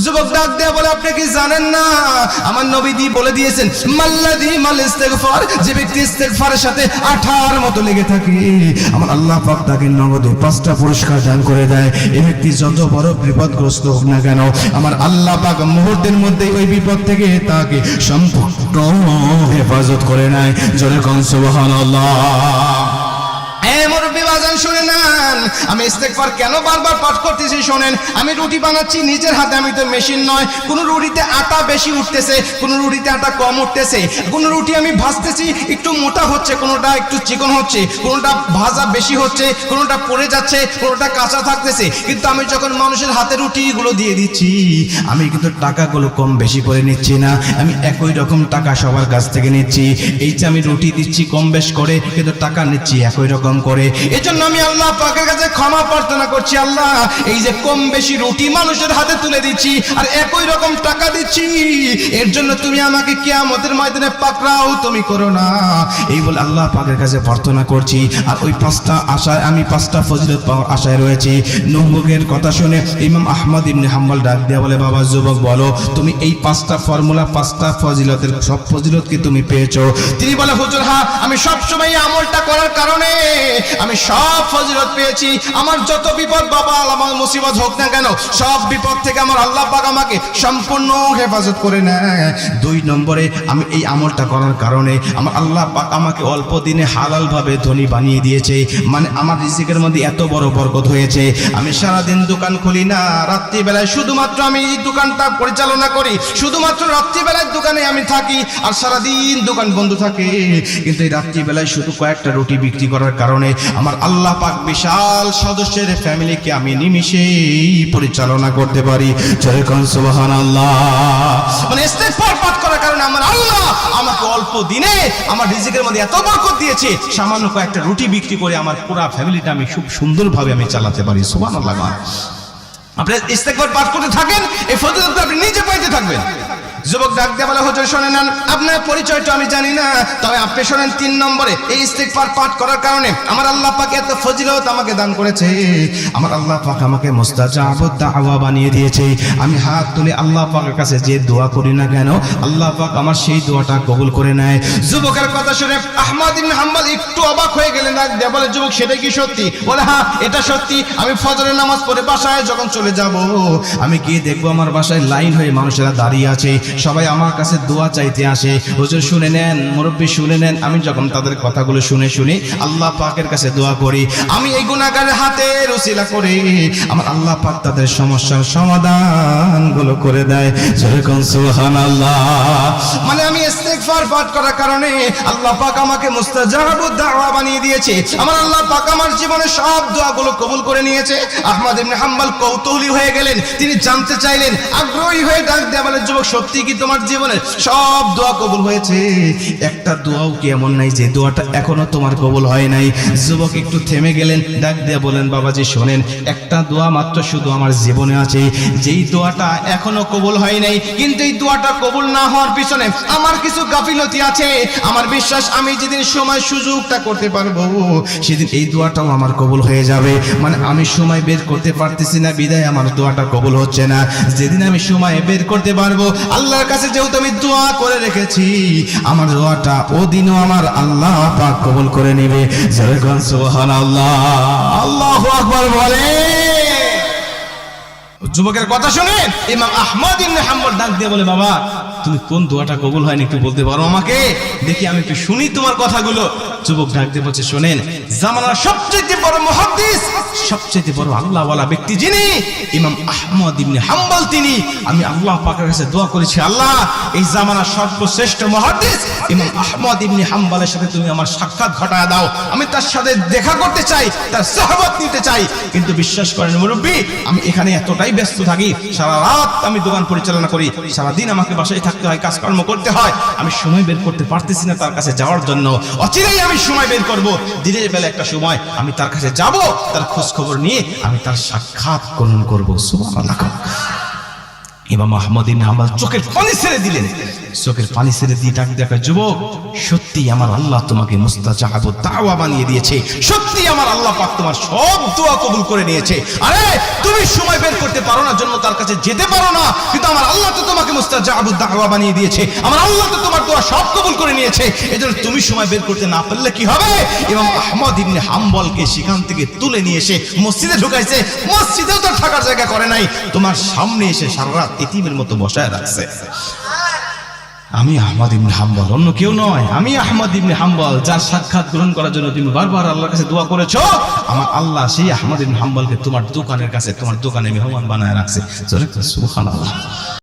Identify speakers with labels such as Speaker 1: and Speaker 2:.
Speaker 1: যুবক ডাক দেয়া বলে, আপনি কি জানেন না আমার নবীজি বলে দিয়েছেন মাল্লাযী মাল ইস্তিগফার, যে ব্যক্তি ইস্তিগফারের সাথে আঠার মতো লেগে থাকে আমার আল্লাহ পাক তাকে নগদে 5টা পুরস্কার দান করে দেয়। এই ব্যক্তি যত বড় বিপদগ্রস্ত হোক না কেন আমার আল্লাহ পাক মুহূর্তের মধ্যে ওই বিপদ থেকে তাকে সম্পূর্ণ হেফাজত করে নেয়। জোরে কোন সুবহানাল্লাহ। মুরব্বি বাজান শুনে নেন, আমি ইস্তেগফার কেন বারবার পাঠ করতেছি শোনেন। আমি রুটি বানাচ্ছি নিজের হাতে, আমি তো মেশিন নয়। কোন রুটিতে আটা বেশি উঠতেছে, কোন রুটিতে আটা কম উঠতেছে, কোন রুটি আমি ভাজতেছি একটু মোটা হচ্ছে, কোনটা একটু চিকন হচ্ছে, কোনটা ভাজা বেশি হচ্ছে, কোনটা পড়ে যাচ্ছে, কোনটা কাঁচা থাকতেছে। কিন্তু আমি যখন মানুষের হাতে রুটিগুলো দিয়ে দিচ্ছি আমি কিন্তু টাকাগুলো কম বেশি করে নিচ্ছি না, আমি একই রকম টাকা সবার কাছ থেকে নিচ্ছি। এই যে আমি রুটি দিচ্ছি কম বেশ করে, কিন্তু টাকা নিচ্ছি একই রকম করে। এজন্য আমি আল্লাহ পাকের কাছে ক্ষমা প্রার্থনা করছি, আল্লাহ এই যে কম বেশি রুটি মানুষের হাতে তুলে দিচ্ছি আর একই রকম টাকা দিচ্ছি, এর জন্য তুমি আমাকে কিয়ামতের ময়দানে পাকড়াও তুমি করো না। এই বলে আল্লাহ পাকের কাছে প্রার্থনা করছি। আর ওই 5টা আশায় আমি 5টা ফজিলত পাওয়ার আশায় রয়েছি। নবুয়ের কথা শুনে ইমাম আহমদ ইবনে হাম্বল ডাক দেয়া বলে, বাবা যুবক বলো তুমি এই 5টা ফর্মুলা 5টা ফজিলতের সব ফজিলত কি তুমি পেয়েছো? তিনি বলে, হুজুর হ্যাঁ, আমি সব সময় আমলটা করার কারণে আমি সব ফজিলত পেয়েছি। আমার যত বিপদ বাবা আমার মুসিবত হোক না কেন সব বিপদ থেকে আমার আল্লাহ পাক আমাকে সম্পূর্ণ হেফাজত করে নেয়। 2 নম্বরে আমি এই আমলটা করার কারণে আমার আল্লাহ পাক আমাকে অল্প দিনে হালাল ভাবে ধনী বানিয়ে দিয়েছে। মানে আমার রিজিকের মধ্যে এত বড় বরকত হয়েছে, আমি সারাদিন দোকান খুলি না, রাত্রিবেলায় শুধুমাত্র আমি এই দোকানটা পরিচালনা করি, শুধুমাত্র রাত্রিবেলায় দোকানে আমি থাকি আর সারাদিন দোকান বন্ধ থাকে। কিন্তু এই রাত্রিবেলায় শুধু কয়েকটা রুটি বিক্রি করার কারণে আমার আল্লাহ পাক বিশাল সদস্যের ফ্যামিলিকে আমি নিমিষেই পরিচালনা করতে পারি। জয় কোন সুবহানাল্লাহ। মানে ইস্তেগফার পাঠ করার কারণে আমার আল্লাহ আমাকে অল্প দিনে আমার রিজিকের মধ্যে এত বরকত দিয়েছে, সামান্য কয়েকটা রুটি বিক্রি করে আমার পুরো ফ্যামিলিটা আমি খুব সুন্দরভাবে আমি চালাতে পারি। সুবহানাল্লাহ। আপনি ইস্তেগফার পাঠ করতে থাকেন, এই ফজিলত আপনি নিজে পাইতে থাকবেন। যুবক ডাক দিয়ে বলে, হুজুর শোনেন, আপনার পরিচয়টা আমি জানি না, তবে আপনি শোনেন 3 নম্বরে এই ইস্তেগফার পাঠ করার কারণে আমার আল্লাহ পাক এত ফজিলত আমাকে দান করেছে। আমার আল্লাহ পাক আমাকে মুস্তাজাবুদ দাওয়া বানিয়ে দিয়েছে। আমি হাত তুলে আল্লাহ পাকের কাছে যে দোয়া করি না কেন আল্লাহ পাক আমার সেই দোয়াটা কবুল করে নেয়। যুবকের কথা শুনে আহমদ ইবনে হাম্বল একটু অবাক হয়ে গেলেন। ডাক দিয়ে বলে, যুবক সেটা কি সত্যি? বলে, হ্যাঁ এটা সত্যি। আমি ফজরের নামাজ পড়ে বাসায় যখন চলে যাব আমি গিয়ে দেখবো আমার বাসায় লাইন হয়ে মানুষেরা দাঁড়িয়ে আছে, সবাই আমার কাছে দোয়া চাইতে আসে। হুজুর শুনে নেন, মুরব্বি শুনে নেন, আমি যখন তাদের কথাগুলো শুনে শুনে আল্লাহ পাকের কাছে দোয়া করি, আমি এই গুনাহগারের হাতে রসিলা করে আমার আল্লাহ পাক তাদের সমস্যার সমাধান গুলো করে দেয়। যেরকম সুবহানাল্লাহ। মানে আমি ইস্তেগফার পাঠ করার কারণে আল্লাহ পাক আমাকে মুস্তাজাবুদ দাওয়া বানিয়ে দিয়েছে। আমার আল্লাহ পাক আমার জীবনে সব দোয়াগুলো কবুল করে নিয়েছে। আহমদ ইবনে হাম্বল কৌতূহলী হয়ে গেলেন, তিনি জানতে চাইলেন, আগ্রহী হয়ে ডাক দেয়া বলে, যুবক সত্যি কি তোমার জীবনে সব দোয়া কবুল হয়েছে? একটা দোয়াও কি এমন নাই যে দোয়াটা এখনো তোমার কবুল হয় নাই? যুবক একটু থেমে গেলেন, ডাক দিয়ে বলেন, বাবাজি শোনেন, একটা দোয়া মাত্র শুধু আমার জীবনে আছে, যেই দোয়াটা এখনো কবুল হয় নাই। কিন্তু এই দোয়াটা কবুল না হওয়ার পিছনে আমার কিছু গাফিলতি আছে। আমার বিশ্বাস আমি যেদিন সময় সুযোগটা করতে পারবো সেদিন এই দোয়াটাও আমার কবুল হয়ে যাবে। মানে আমি সময় বের করতে পারতেছি না বিদায় আমার দোয়াটা কবুল হচ্ছে না। যেদিন আমি সময় বের করতে পারবো আল্লাহর কাছে যেহেতু আমি দোয়া করে রেখেছি, আমার দোয়াটা ওদিনও আমার আল্লাহ পাক কবুল করে নেবে। যেরকম সুবহানাল্লাহ। আল্লাহু আকবার বলে। যুবকের কথা শুনে ইমাম আহমদ ইবনে হাম্বল ডাক দিয়ে বলে, বাবা তুমি কোন দোয়াটা কবুল হয়নি একটু বলতে পারো আমাকে, দেখি আমি একটু শুনি তোমার কথাগুলো। যুবক ডাক দিয়ে বলছে, শোনেন, জামানার সবচেয়ে বড় মুহাদ্দিস, সবচেয়ে বড় আল্লাহওয়ালা ব্যক্তি যিনি ইমাম আহমদ ইবনে হাম্বল, তিনি আমি আল্লাহ পাকের কাছে দোয়া করেছি, আল্লাহ এই জামানার সর্বশ্রেষ্ঠ মুহাদ্দিস ইমাম আহমদ ইবনে হাম্বলের সাথে তুমি আমার সাক্ষাৎ ঘটায় দাও, আমি তার সাথে দেখা করতে চাই, তার সুহবত নিতে চাই। কিন্তু বিশ্বাস করেন মুরব্বি, আমি এখানে এতটাই ব্যস্ত থাকি, সারা রাত আমি দোকান পরিচালনা করি, সারাদিন আমাকে বাসায় থাকতে হয়, কাজকর্ম করতে হয়, আমি সময় বের করতে পারতেছি না তার কাছে যাওয়ার জন্য। অচিরেই আমি সময় বের করব, দিনের বেলা একটা সময় আমি তার কাছে যাব, তার খোঁজ খবর নিয়ে আমি তার সাক্ষাৎ গ্রহণ করবো। সুবহানাল্লাহ। ইমাম আহমদ ইবনে হাম্বল চোখের পানি ছেড়ে দিলেন। চোখের পানি ছেড়ে দিয়ে ডাক দেখা, যুবক, সত্যি আমার আল্লাহ তোমাকে মুস্তাজাবুদ দাওয়া বানিয়ে দিয়েছে, সত্যি আমার আল্লাহ পাক তোমার সব দোয়া কবুল করে নিয়েছে। আরে তুমি সময় বের করতে পারো না জন্য তার কাছে যেতে পারো না, কিন্তু আমার আল্লাহ তো তোমাকে মুস্তাজাবুদ দাওয়া বানিয়ে দিয়েছে, আমার আল্লাহ তো তোমার দোয়া সব কবুল করে নিয়েছে। এজন্য তুমি সময় বের করতে না পারলে কি হবে? ইমাম আহমদ ইবনে হাম্বলকে সেখান থেকে তুলে নিয়ে এসে মসজিদে ঢুকাইছে। মসজিদেও তো থাকার জায়গা করে নাই, তোমার সামনে এসে সারা রাত এতিমের মতো বসায় রাখছে। আমি আহমদ ইবনে হাম্বল, অন্য কেউ নয়। আমি আহমদ ইবনে হাম্বল, যার সাক্ষাৎ গ্রহণ করার জন্য তুমি বারবার আল্লাহর কাছে দোয়া করেছো। আমার আল্লাহ সেই আহমদ ইবনে হাম্বলকে তোমার দোকানের কাছে, তোমার দোকানে মেহমান বানায় রাখছে। সুবহানাল্লাহ।